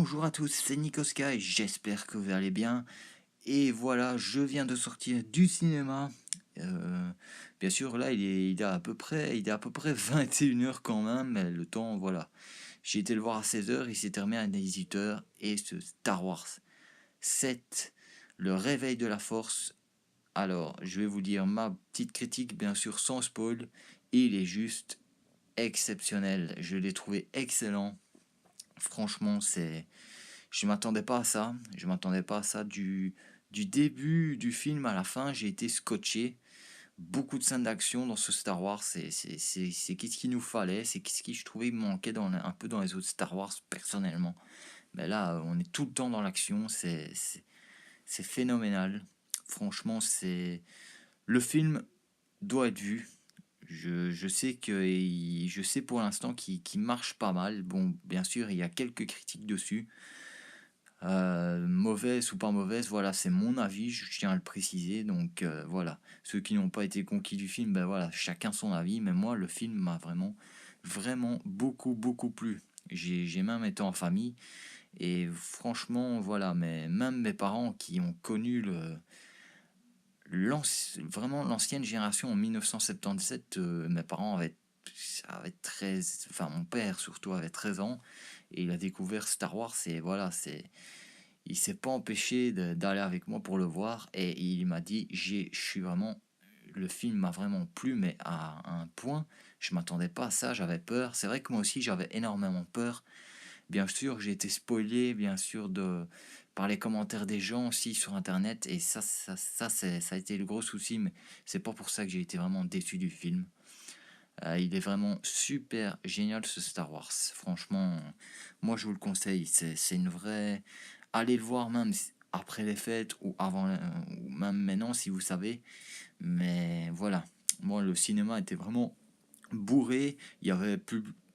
Bonjour à tous, c'est Nikoska et j'espère que vous allez bien. Et voilà, je viens de sortir du cinéma. Euh, Bien sûr, là, il est à peu près 21 h quand même, mais le temps, voilà. J'ai été le voir à 16 h, il s'est terminé à 18 h, et ce Star Wars 7, le réveil de la force. Alors, je vais vous dire ma petite critique, bien sûr, sans spoil. Il est juste exceptionnel. Je l'ai trouvé excellent. Franchement, je m'attendais pas à ça. Je m'attendais pas à ça du début du film à la fin. J'ai été scotché. Beaucoup de scènes d'action dans ce Star Wars. C'est qu'est-ce qu'il nous fallait. C'est qu'est-ce qui, je trouvais, manquait un peu dans les autres Star Wars, personnellement. Mais là, on est tout le temps dans l'action. C'est phénoménal. Franchement, le film doit être vu. Je sais je sais pour l'instant qu'il marche pas mal. Bon, bien sûr, il y a quelques critiques dessus. Mauvaise ou pas mauvaise, voilà, c'est mon avis, je tiens à le préciser. Donc voilà, ceux qui n'ont pas été conquis du film, ben voilà, chacun son avis. Mais moi, le film m'a vraiment, vraiment beaucoup plu. J'ai même été en famille et franchement, voilà, mais même mes parents qui ont connu vraiment l'ancienne génération en 1977, mes parents avaient 13, enfin mon père surtout avait 13 ans et il a découvert Star Wars et voilà, il s'est pas empêché d'aller avec moi pour le voir et il m'a dit je suis vraiment, le film m'a vraiment plu mais à un point, je m'attendais pas à ça, j'avais peur. C'est vrai que moi aussi j'avais énormément peur. Bien sûr, j'ai été spoilé, bien sûr, par les commentaires des gens aussi sur internet, et ça a été le gros souci, mais c'est pas pour ça que j'ai été vraiment déçu du film. Il est vraiment super génial ce Star Wars. Franchement, moi je vous le conseille. C'est une vraie. Allez le voir même après les fêtes ou avant, ou même maintenant si vous savez. Mais voilà, moi le cinéma était vraiment bourré. Il y avait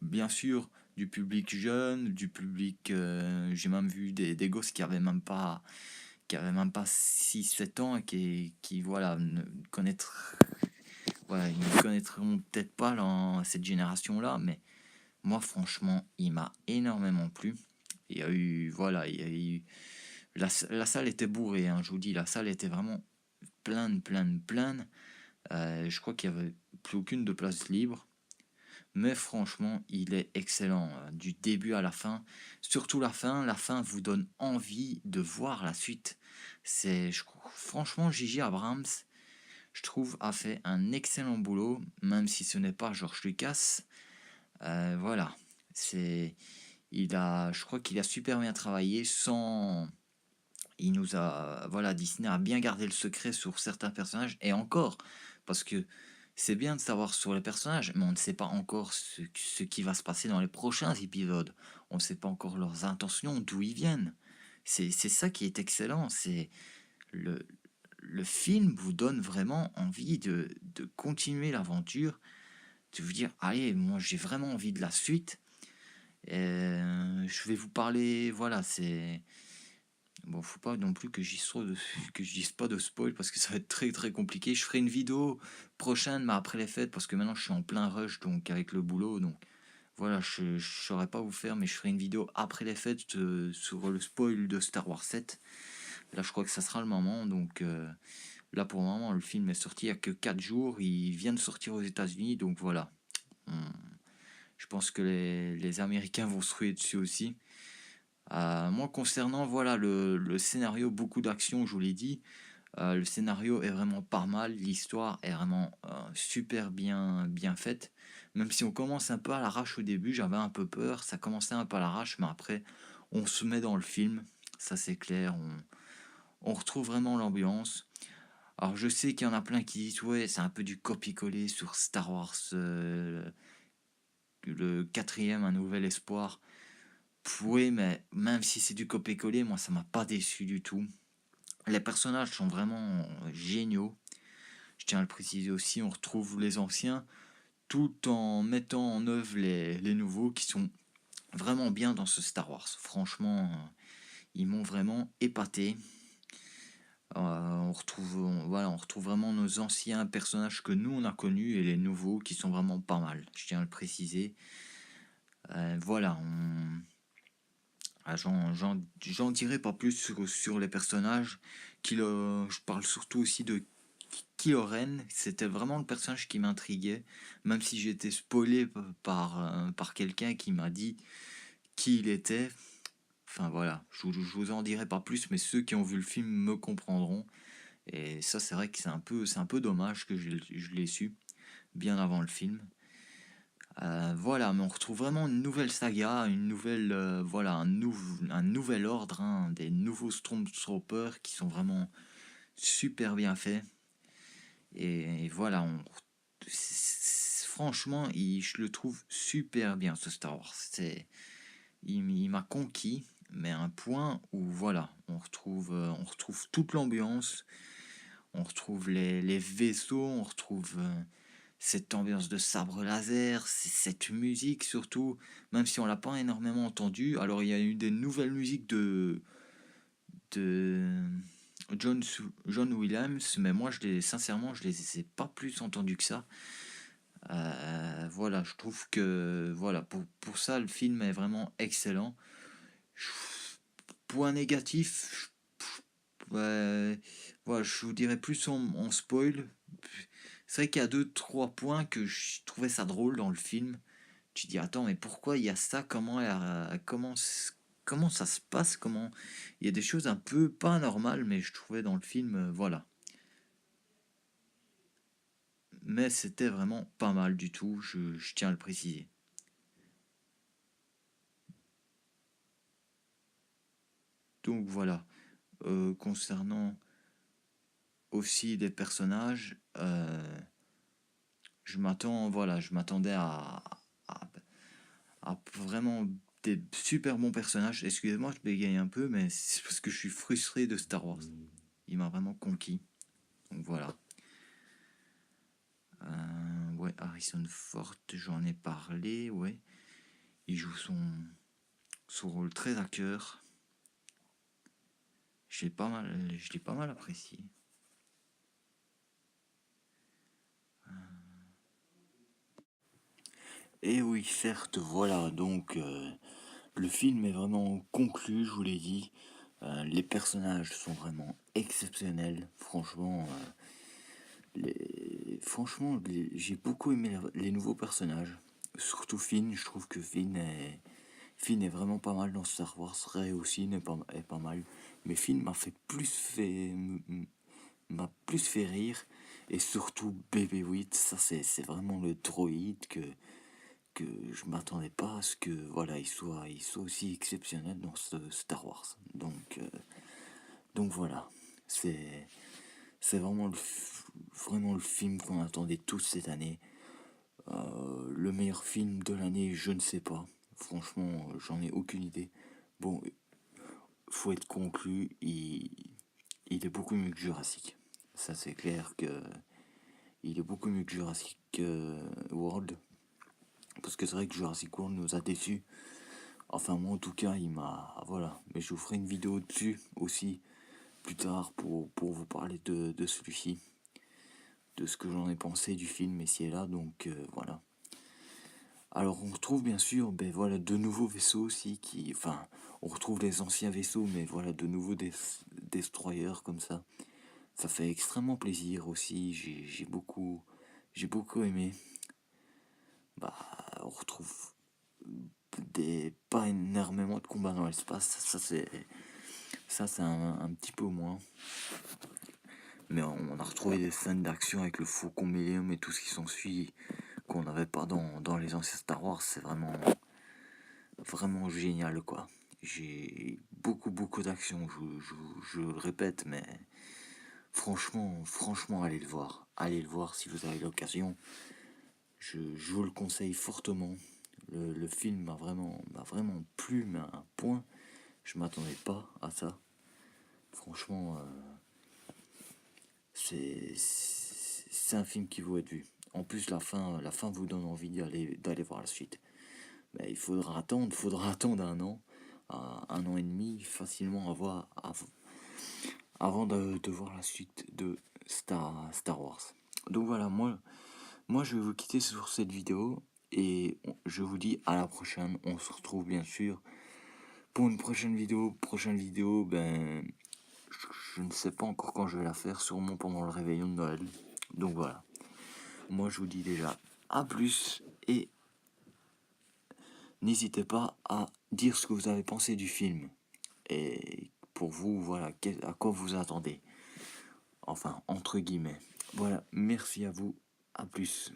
bien sûr du public jeune, du public. J'ai même vu des gosses qui avaient même pas 6 7 ans et qui voilà, ne connaître voilà, ils ne connaîtront peut-être pas cette génération-là, mais moi, franchement, il m'a énormément plu. Il y a eu, voilà, il y a eu, la salle était bourrée, hein, je vous dis, la salle était vraiment pleine. Je crois qu'il y avait plus aucune de place libre, mais franchement, il est excellent, du début à la fin. Surtout la fin vous donne envie de voir la suite. Franchement, J.J. Abrams, je trouve, a fait un excellent boulot, même si ce n'est pas George Lucas. Voilà, c'est, je crois qu'il a super bien travaillé sans, il nous a, voilà, Disney a bien gardé le secret sur certains personnages et encore, parce que c'est bien de savoir sur les personnages, mais on ne sait pas encore ce qui va se passer dans les prochains épisodes. On ne sait pas encore leurs intentions, d'où ils viennent. C'est ça qui est excellent, c'est le, le film vous donne vraiment envie de continuer l'aventure, de vous dire, allez, moi j'ai vraiment envie de la suite. Je vais vous parler, voilà, c'est... Bon, faut pas non plus que je dise pas de spoil parce que ça va être très compliqué. Je ferai une vidéo prochaine, mais après les fêtes, parce que maintenant je suis en plein rush, donc avec le boulot, donc voilà, je saurais pas vous faire, mais je ferai une vidéo après les fêtes sur le spoil de Star Wars 7. Là, je crois que ça sera le moment, donc là pour le moment, le film est sorti il y a que 4 jours, il vient de sortir aux États-Unis, donc voilà. Je pense que les Américains vont se ruer dessus aussi. Moi, concernant voilà le scénario, beaucoup d'action, je vous l'ai dit. Le scénario est vraiment pas mal, l'histoire est vraiment super bien faite. Même si on commence un peu à l'arrache au début, j'avais un peu peur, ça commençait un peu à l'arrache, mais après, on se met dans le film, ça c'est clair, on retrouve vraiment l'ambiance. Alors je sais qu'il y en a plein qui disent ouais, c'est un peu du copier-coller sur Star Wars, le quatrième, Un Nouvel Espoir. Oui, mais même si c'est du copier-coller, moi ça m'a pas déçu du tout. Les personnages sont vraiment géniaux. Je tiens à le préciser aussi, on retrouve les anciens tout en mettant en œuvre les nouveaux qui sont vraiment bien dans ce Star Wars. Franchement, ils m'ont vraiment épaté. Voilà, on retrouve vraiment nos anciens personnages que nous on a connus et les nouveaux qui sont vraiment pas mal. Je tiens à le préciser. Voilà, Ah, j'en dirai pas plus sur les personnages. Je parle surtout aussi de Kylo Ren. C'était vraiment le personnage qui m'intriguait, même si j'ai été spoilé par quelqu'un qui m'a dit qui il était. Enfin voilà, je vous en dirai pas plus, mais ceux qui ont vu le film me comprendront. Et ça, c'est vrai que c'est un peu dommage que je l'ai su bien avant le film. Voilà, mais on retrouve vraiment une nouvelle saga, une nouvelle, voilà, un nouvel ordre, hein, des nouveaux Stormtroopers qui sont vraiment super bien faits. Et voilà, franchement, je le trouve super bien ce Star Wars. Il m'a conquis, mais à un point où voilà, on retrouve toute l'ambiance, on retrouve les vaisseaux, on retrouve cette ambiance de sabre laser, cette musique surtout, même si on l'a pas énormément entendu. Alors il y a eu des nouvelles musiques de John Williams, mais moi sincèrement je les ai pas plus entendus que ça. Voilà, je trouve que voilà pour ça le film est vraiment excellent. Point négatif, ouais, voilà, je vous dirais plus en spoil. C'est vrai qu'il y a deux, trois points que je trouvais ça drôle dans le film. Tu dis, attends, mais pourquoi il y a ça? Comment ça se passe? Il y a des choses un peu pas normales, mais je trouvais dans le film, voilà. Mais c'était vraiment pas mal du tout, je tiens à le préciser. Donc voilà. Concernant aussi des personnages, je m'attendais à, à vraiment des super bons personnages. Excusez-moi, je bégaye un peu, mais c'est parce que je suis frustré de Star Wars. Il m'a vraiment conquis. Donc voilà. Ouais, Harrison Ford, j'en ai parlé, ouais. Il joue son rôle très à cœur. Je l'ai pas mal apprécié. Et oui, certes, voilà, donc le film est vraiment conclu, je vous l'ai dit. Les personnages sont vraiment exceptionnels. Franchement, j'ai beaucoup aimé les nouveaux personnages. Surtout Finn, je trouve que Finn est vraiment pas mal dans Star Wars. Rey aussi est pas mal. Mais Finn m'a plus fait rire. Et surtout BB-8, ça c'est vraiment le droïde que je m'attendais pas à ce que voilà il soit aussi exceptionnel dans ce Star Wars. Donc voilà, c'est c'est vraiment le film qu'on attendait tous cette année. Le meilleur film de l'année, je ne sais pas. Franchement, j'en ai aucune idée. Bon, faut être conclu, il est beaucoup mieux que Jurassic. Ça c'est clair que il est beaucoup mieux que Jurassic World. Parce que c'est vrai que Jurassic World nous a déçus. Enfin, moi en tout cas, il m'a. Voilà. Mais je vous ferai une vidéo dessus aussi plus tard pour vous parler de celui-ci. De ce que j'en ai pensé du film ici et là. Donc voilà. Alors on retrouve bien sûr ben, voilà, de nouveaux vaisseaux aussi. Enfin, on retrouve les anciens vaisseaux, mais voilà, de nouveaux destroyers comme ça. Ça fait extrêmement plaisir aussi. J'ai beaucoup aimé. Bah, on retrouve pas énormément de combats dans l'espace. Ça c'est un petit peu moins. Mais on a retrouvé des scènes d'action avec le Faucon Millennium et tout ce qui s'ensuit qu'on n'avait pas dans les anciens Star Wars. C'est vraiment génial quoi. J'ai beaucoup d'action, je le répète, mais franchement, allez le voir. Allez le voir si vous avez l'occasion. Je vous le conseille fortement. Le film m'a vraiment plu, mais à un point, je m'attendais pas à ça. Franchement, c'est un film qui vaut être vu. En plus, la fin vous donne envie d'aller voir la suite. Mais il faudra attendre un an et demi facilement avant de voir la suite de Star Wars. Donc voilà, moi je vais vous quitter sur cette vidéo et je vous dis à la prochaine. On se retrouve bien sûr pour une prochaine vidéo, ben, je ne sais pas encore quand je vais la faire, sûrement pendant le réveillon de Noël. Donc voilà. Moi, je vous dis déjà à plus et n'hésitez pas à dire ce que vous avez pensé du film. Et pour vous, voilà, à quoi vous attendez. Enfin, entre guillemets. Voilà, merci à vous. À plus.